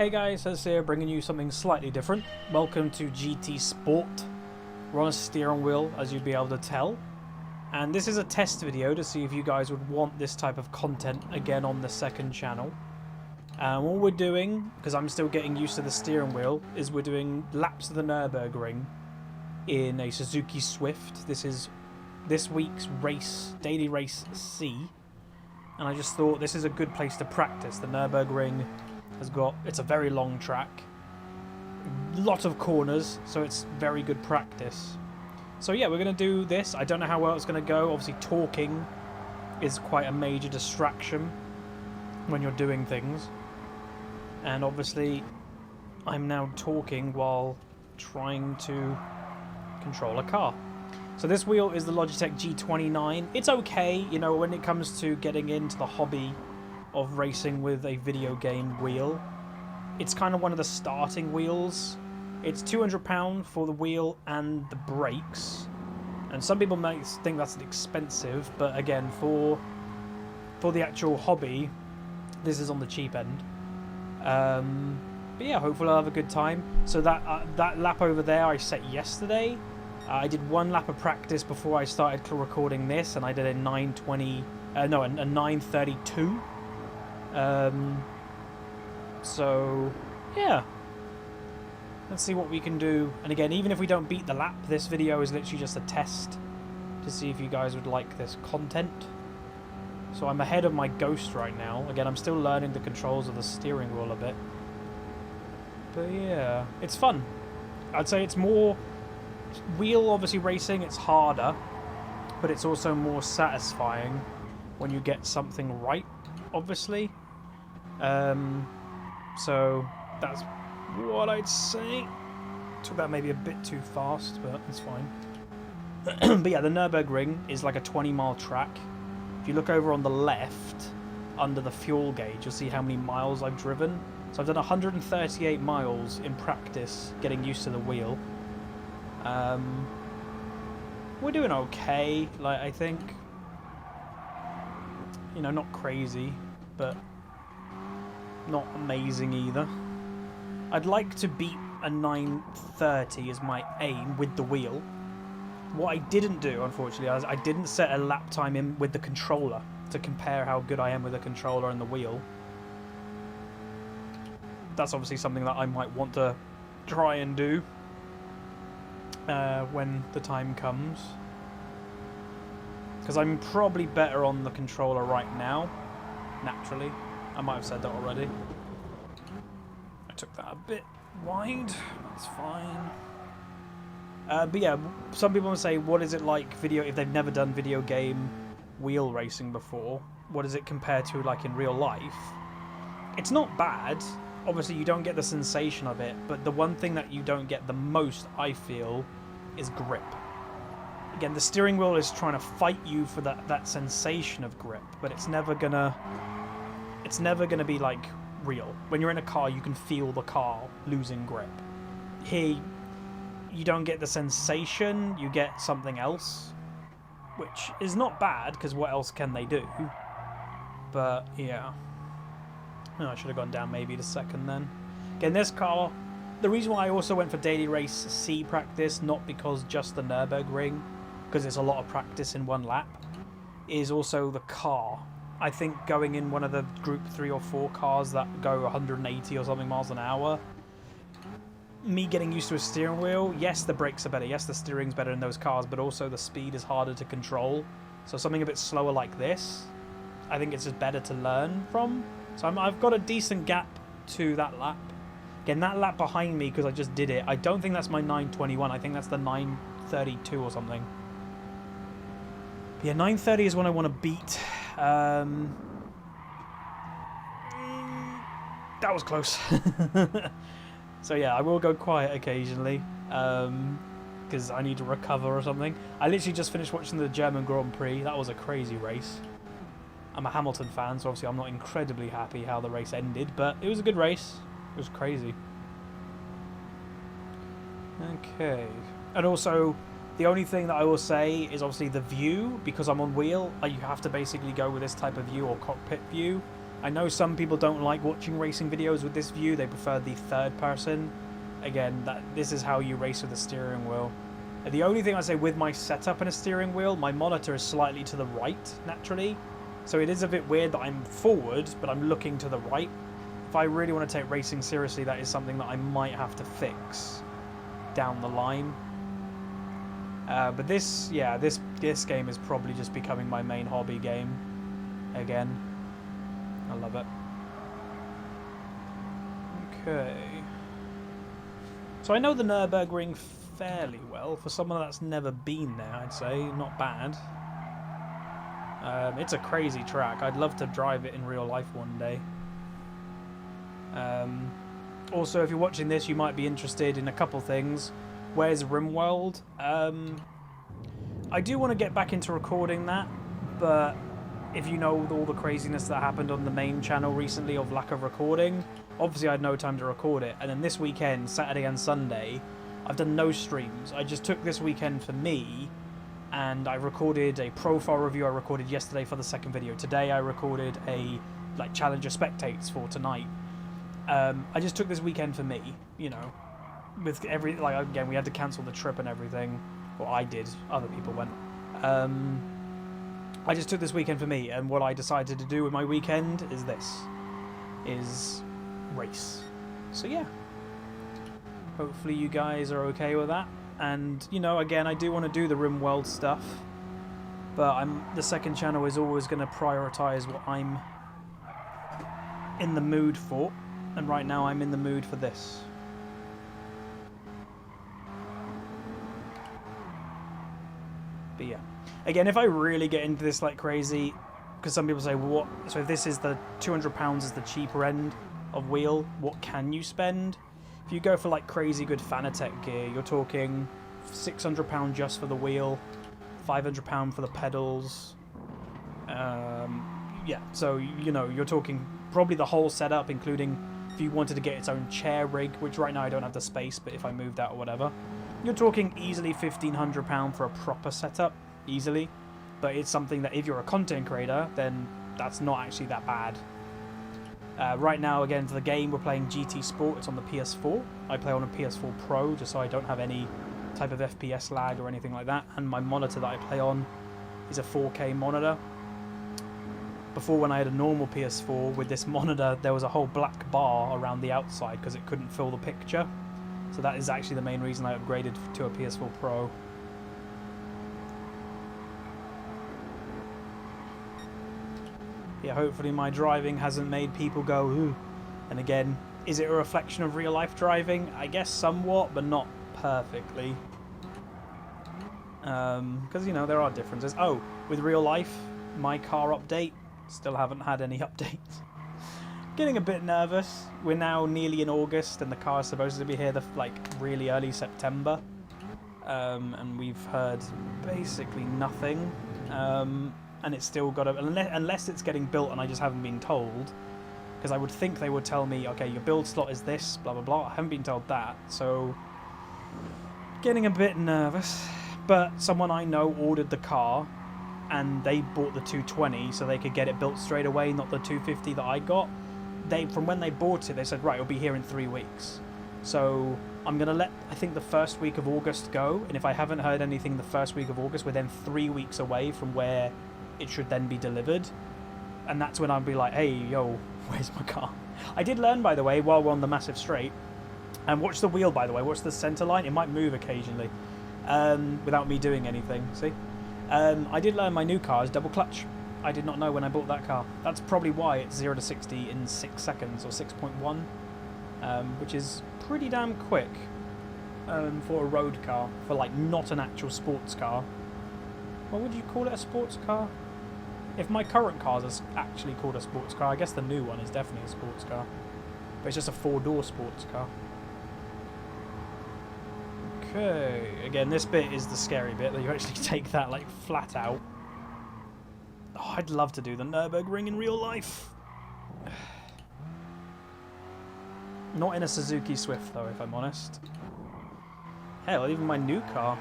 Hey guys, Hez here, bringing you something slightly different. Welcome to GT Sport. We're on a steering wheel, as you'd be able to tell. And this is a test video to see if you guys would want this type of content again on the second channel. What we're doing, because I'm still getting used to the steering wheel, is we're doing laps of the Nürburgring in a Suzuki Swift. This is this week's race, daily race C. And I just thought this is a good place to practice. The Nürburgring it's a very long track, lot of corners, so it's very good practice. So yeah, we're going to do this. I don't know how well it's going to go. Obviously talking is quite a major distraction when you're doing things, and obviously I'm now talking while trying to control a car. So this wheel is the Logitech G29. It's okay, you know, when it comes to getting into the hobby of racing with a video game wheel. It's kind of one of the starting wheels. It's £200 for the wheel and the brakes, and some people might think that's expensive, but again, for the actual hobby, this is on the cheap end. But yeah, hopefully I'll have a good time. So that lap over there I set yesterday. I did one lap of practice before I started recording this, and I did a 9:32. So yeah, let's see what we can do. And again, even if we don't beat the lap, this video is literally just a test to see if you guys would like this content. So I'm ahead of my Ghost right now. Again, I'm still learning the controls of the steering wheel a bit, but yeah, it's fun. I'd say it's more wheel, obviously racing, it's harder, but it's also more satisfying when you get something right, obviously. So that's what I'd say. Took that maybe a bit too fast, but it's fine. But yeah, the Nürburgring is like a 20-mile track. If you look over on the left, under the fuel gauge, you'll see how many miles I've driven. So I've done 138 miles in practice, getting used to the wheel. We're doing okay, like, I think. You know, not crazy, but not amazing either. I'd like to beat a 9:30 as my aim with the wheel. What I didn't do, unfortunately, is I didn't set a lap time in with the controller to compare how good I am with the controller and the wheel. That's obviously something that I might want to try and do when the time comes, because I'm probably better on the controller right now, naturally. I might have said that already. I took that a bit wide. That's fine. But yeah, some people will say, what is it like if they've never done video game wheel racing before? What does it compare to like in real life? It's not bad. Obviously, you don't get the sensation of it, but the one thing that you don't get the most, I feel, is grip. Again, the steering wheel is trying to fight you for that sensation of grip, but it's never gonna be like real. When you're in a car, you can feel the car losing grip. Here, you don't get the sensation, you get something else, which is not bad, because what else can they do? But yeah. Oh, I should have gone down maybe the second then. Again, this car, the reason why I also went for daily race C practice, not because just the Nürburgring, because it's a lot of practice in one lap, is also the car. I think going in one of the group 3 or 4 cars that go 180 or something miles an hour, me getting used to a steering wheel, yes, the brakes are better, yes, the steering's better in those cars, but also the speed is harder to control. So something a bit slower like this, I think it's just better to learn from. So I've got a decent gap to that lap. Again, that lap behind me, because I just did it, I don't think that's my 9:21. I think that's the 9:32 or something. But yeah, 9:30 is when I want to beat. That was close. So yeah, I will go quiet occasionally, because I need to recover or something. I literally just finished watching the German Grand Prix. That was a crazy race. I'm a Hamilton fan, so obviously I'm not incredibly happy how the race ended, but it was a good race. It was crazy. Okay. And also, the only thing that I will say is obviously the view, because I'm on wheel, you have to basically go with this type of view or cockpit view. I know some people don't like watching racing videos with this view. They prefer the third person. Again, this is how you race with a steering wheel. The only thing I say with my setup and a steering wheel, my monitor is slightly to the right, naturally. So it is a bit weird that I'm forward, but I'm looking to the right. If I really want to take racing seriously, that is something that I might have to fix down the line. But this game is probably just becoming my main hobby game again. I love it. Okay. So I know the Nürburgring fairly well. For someone that's never been there, I'd say not bad. It's a crazy track. I'd love to drive it in real life one day. Also, if you're watching this, you might be interested in a couple things. Where's RimWorld? I do want to get back into recording that, but if you know all the craziness that happened on the main channel recently of lack of recording, obviously I had no time to record it. And then this weekend, Saturday and Sunday, I've done no streams. I just took this weekend for me, and I recorded a profile review I recorded yesterday for the second video. Today I recorded a Challenger Spectates for tonight. I just took this weekend for me, you know, with again, we had to cancel the trip and everything. Well, I did. Other people went. I just took this weekend for me, and what I decided to do with my weekend is race. So yeah, hopefully you guys are okay with that. And you know, again, I do want to do the RimWorld stuff, but the second channel is always going to prioritize what I'm in the mood for, and right now I'm in the mood for this. But yeah, again, if I really get into this like crazy, because some people say, well, what? So if this is the £200 is the cheaper end of wheel, what can you spend? If you go for like crazy good Fanatec gear, you're talking £600 just for the wheel, £500 for the pedals. Yeah, so you know, you're talking probably the whole setup, including if you wanted to get its own chair rig, which right now I don't have the space, but if I moved out or whatever, you're talking easily £1,500 for a proper setup, easily. But it's something that if you're a content creator, then that's not actually that bad. Right now, again, for the game, we're playing GT Sport. It's on the PS4. I play on a PS4 Pro, just so I don't have any type of FPS lag or anything like that. And my monitor that I play on is a 4K monitor. Before, when I had a normal PS4 with this monitor, there was a whole black bar around the outside because it couldn't fill the picture. So that is actually the main reason I upgraded to a PS4 Pro. Yeah, hopefully my driving hasn't made people go, ooh. And again, is it a reflection of real life driving? I guess somewhat, but not perfectly. Because, you know, there are differences. Oh, with real life, my car update, still haven't had any updates. Getting a bit nervous. We're now nearly in August, and the car is supposed to be here really early September. And we've heard basically nothing. And it's still got to, unless it's getting built and I just haven't been told, because I would think they would tell me, okay, your build slot is this, blah blah blah. I haven't been told that, so getting a bit nervous. But someone I know ordered the car, and they bought the 220 so they could get it built straight away, not the 250 that I got. From when they bought it, they said, right, it'll be here in 3 weeks. So I'm going to let, I think, the first week of August go, and if I haven't heard anything the first week of August, we're then 3 weeks away from where it should then be delivered. And that's when I'll be like, hey, yo, where's my car? I did learn, by the way, while we're on the massive straight, and watch the wheel, by the way, watch the centre line, it might move occasionally, without me doing anything, see? I did learn my new car is double clutch. I did not know when I bought that car. That's probably why it's 0 to 60 in 6 seconds, or 6.1, which is pretty damn quick for a road car, for not an actual sports car. What would you call it, a sports car? If my current car is actually called a sports car, I guess the new one is definitely a sports car. But it's just a 4-door sports car. Okay, again, this bit is the scary bit, that you actually take that flat out. Oh, I'd love to do the Nürburgring in real life. Not in a Suzuki Swift though, if I'm honest. Hell, even my new car.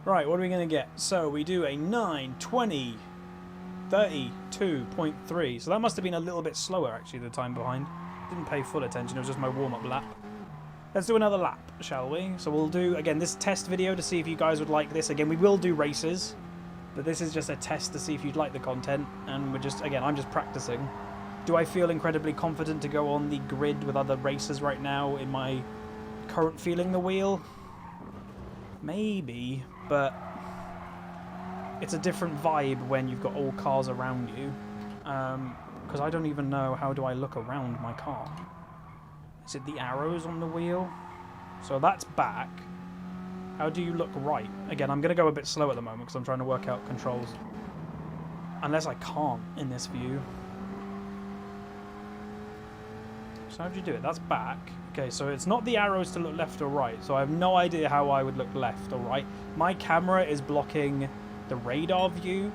Right, what are we going to get? So we do a 920 32.3. So that must have been a little bit slower, actually, the time behind. Didn't pay full attention. It was just my warm-up lap. Let's do another lap, shall we? So we'll do, again, this test video to see if you guys would like this. Again, we will do races, but this is just a test to see if you'd like the content. And we're just, again, I'm just practicing. Do I feel incredibly confident to go on the grid with other racers right now in my current feeling the wheel? Maybe, but it's a different vibe when you've got all cars around you. Because I don't even know how do I look around my car. Is it the arrows on the wheel? So that's back. How do you look right? Again, I'm going to go a bit slow at the moment because I'm trying to work out controls. Unless I can't in this view. So how do you do it? That's back. Okay, so it's not the arrows to look left or right. So I have no idea how I would look left or right. My camera is blocking the radar view.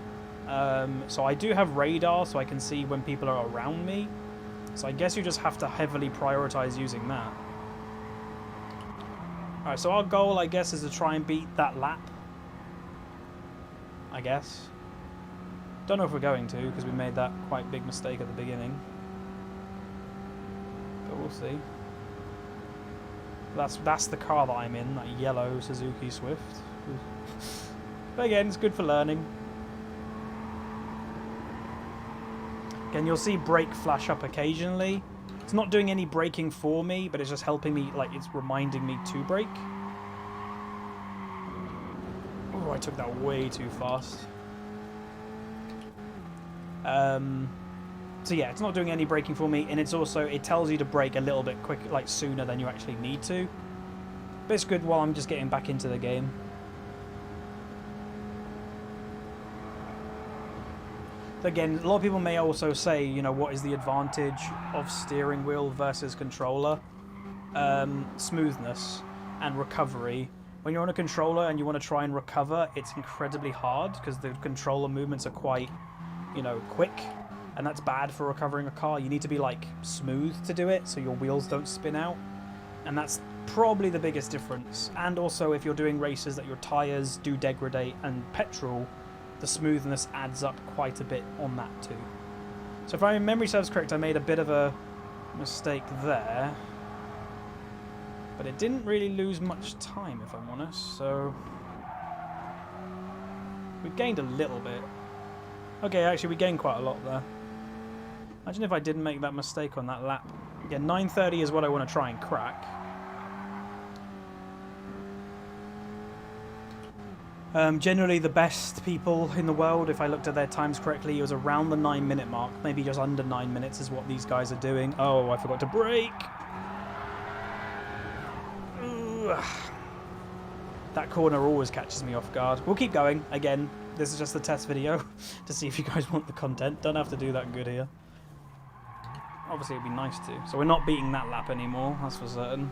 So I do have radar so I can see when people are around me. So I guess you just have to heavily prioritize using that. Alright, so our goal, I guess, is to try and beat that lap. I guess. Don't know if we're going to, because we made that quite big mistake at the beginning. But we'll see. That's the car that I'm in, that yellow Suzuki Swift. But again, it's good for learning. Again, you'll see brake flash up occasionally. It's not doing any braking for me, but it's just helping me, like, it's reminding me to brake. Oh, I took that way too fast. So yeah, it's not doing any braking for me, and it's also, it tells you to brake a little bit quick, like sooner than you actually need to. But it's good while I'm just getting back into the game. Again, a lot of people may also say, you know, what is the advantage of steering wheel versus controller? Smoothness and recovery. When you're on a controller and you want to try and recover, it's incredibly hard because the controller movements are quite, you know, quick. And that's bad for recovering a car. You need to be, like, smooth to do it so your wheels don't spin out. And that's probably the biggest difference. And also, if you're doing races that your tyres do degrade and petrol, the smoothness adds up quite a bit on that too. So if my memory serves correct, I made a bit of a mistake there. But it didn't really lose much time, if I'm honest, so we gained a little bit. Okay, actually we gained quite a lot there. Imagine if I didn't make that mistake on that lap. Yeah, 9:30 is what I want to try and crack. Generally the best people in the world, if I looked at their times correctly, it was around the 9-minute mark. Maybe just under 9 minutes is what these guys are doing. Oh, I forgot to brake. Ugh. That corner always catches me off guard. We'll keep going. Again, this is just a test video to see if you guys want the content. Don't have to do that good here. Obviously it'd be nice to. So we're not beating that lap anymore, that's for certain.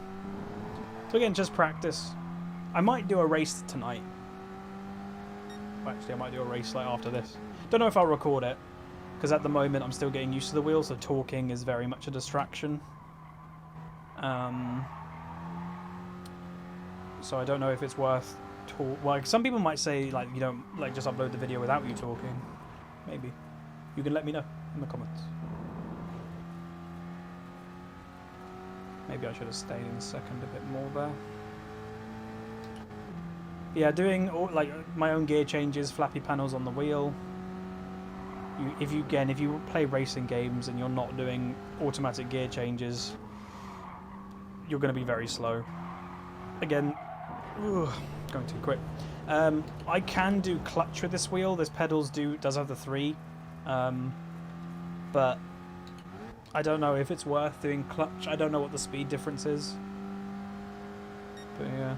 So again, just practice. I might do a race tonight. Actually, I might do a race like after this. Don't know if I'll record it, because at the moment I'm still getting used to the wheel, so talking is very much a distraction. So I don't know if it's worth like some people might say, like, you don't, like, just upload the video without you talking. Maybe. You can let me know in the comments. Maybe I should have stayed in second a bit more there. Yeah, doing all, like, my own gear changes, flappy panels on the wheel. If you play racing games and you're not doing automatic gear changes, you're going to be very slow. Again, going too quick. I can do clutch with this wheel. This pedals does have the 3, but I don't know if it's worth doing clutch. I don't know what the speed difference is. But yeah.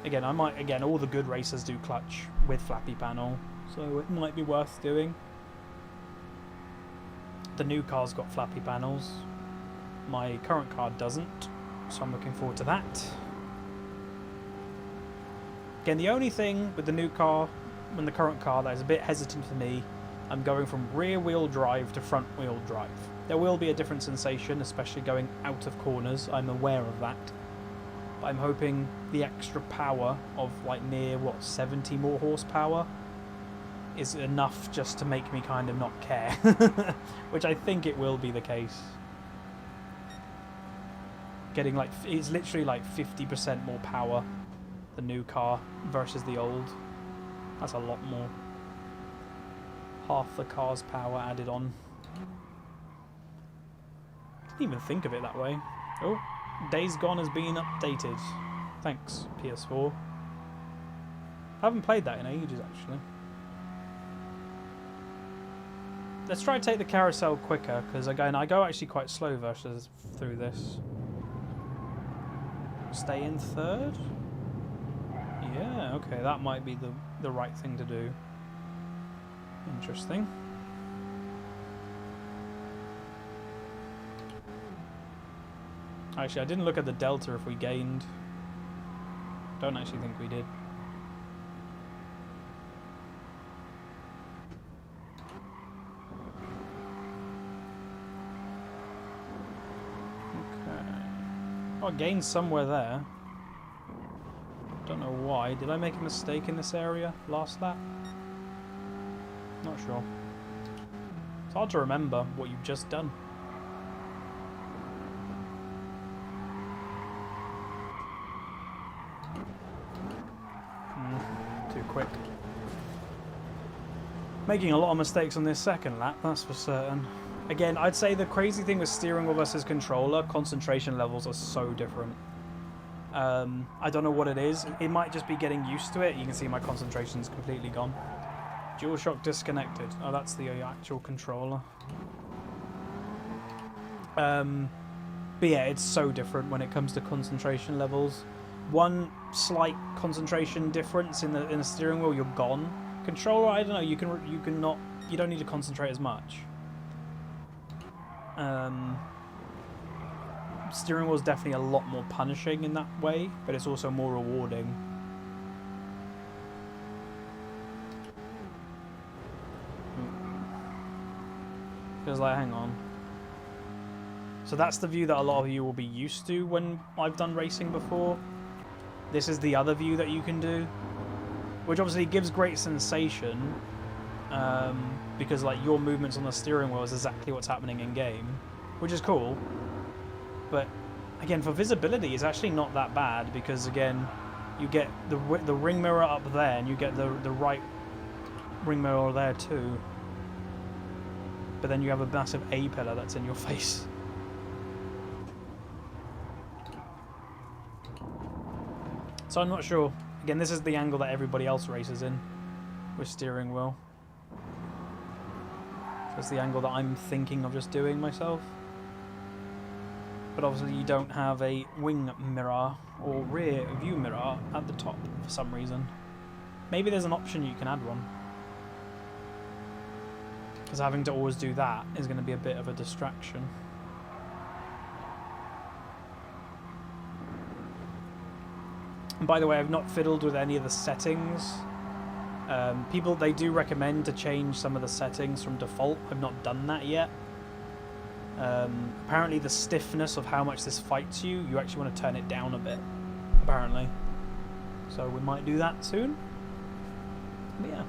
Again, all the good racers do clutch with flappy panel, so it might be worth doing. The new car's got flappy panels. My current car doesn't, so I'm looking forward to that. Again, the only thing with the new car and the current car that is a bit hesitant for me, I'm going from rear-wheel drive to front-wheel drive. There will be a different sensation, especially going out of corners. I'm aware of that. But I'm hoping the extra power of, like, near, 70 more horsepower is enough just to make me kind of not care. Which I think it will be the case. Getting like, it's literally like 50% more power, the new car versus the old. That's a lot more. Half the car's power added on. Didn't even think of it that way. Oh, Days Gone has been updated. Thanks, PS4. I haven't played that in ages, actually. Let's try to take the carousel quicker, because again, I go actually quite slow versus through this. Stay in third? Yeah, okay, that might be the right thing to do. Interesting. Actually, I didn't look at the delta if we gained. Don't actually think we did. Oh, I gained somewhere there. Don't know why. Did I make a mistake in this area last lap? Not sure. It's hard to remember what you've just done. Too quick. Making a lot of mistakes on this second lap, that's for certain. Again, I'd say the crazy thing with steering wheel versus controller, concentration levels are so different. I don't know what it is. It might just be getting used to it. You can see my concentration's completely gone. DualShock disconnected. Oh, that's the actual controller. But yeah, it's so different when it comes to concentration levels. One slight concentration difference in the steering wheel, you're gone. Controller, I don't know. You don't need to concentrate as much. Steering wheel is definitely a lot more punishing in that way, but it's also more rewarding. Feels like, hang on. So that's the view that a lot of you will be used to when I've done racing before. This is the other view that you can do, which obviously gives great sensation, because like your movements on the steering wheel is exactly what's happening in game, which is cool. But again, for visibility, it's actually not that bad, because again, you get the ring mirror up there, and you get the right ring mirror there too. But then you have a massive A pillar that's in your face. So I'm not sure. Again, this is the angle that everybody else races in with steering wheel. So it's the angle that I'm thinking of just doing myself. But obviously you don't have a wing mirror or rear view mirror at the top for some reason. Maybe there's an option you can add one. Because having to always do that is going to be a bit of a distraction. And by the way, I've not fiddled with any of the settings. People, they do recommend to change some of the settings from default. I've not done that yet. Apparently the stiffness of how much this fights you, you actually want to turn it down a bit, apparently. So we might do that soon. But yeah.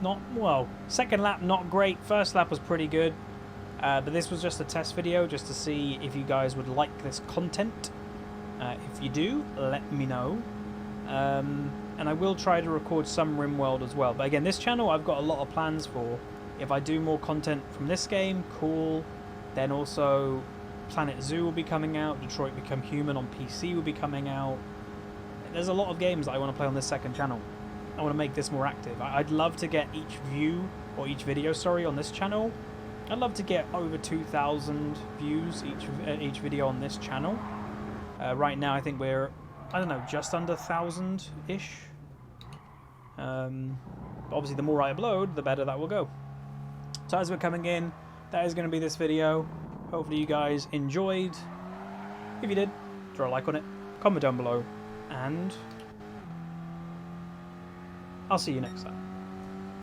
Not, well, second lap not great, first lap was pretty good. But this was just a test video just to see if you guys would like this content. If you do, let me know. And I will try to record some RimWorld as well. But again, this channel I've got a lot of plans for. If I do more content from this game, cool. Then also Planet Zoo will be coming out. Detroit Become Human on PC will be coming out. There's a lot of games that I want to play on this second channel. I want to make this more active. I'd love to get each view, or each video, sorry, on this channel. I'd love to get over 2,000 views each video on this channel. Right now I think we're, I don't know, just under 1,000-ish. Obviously the more I upload, the better that will go. So as we're coming in, that is going to be this video. Hopefully you guys enjoyed. If you did, throw a like on it, comment down below, and I'll see you next time.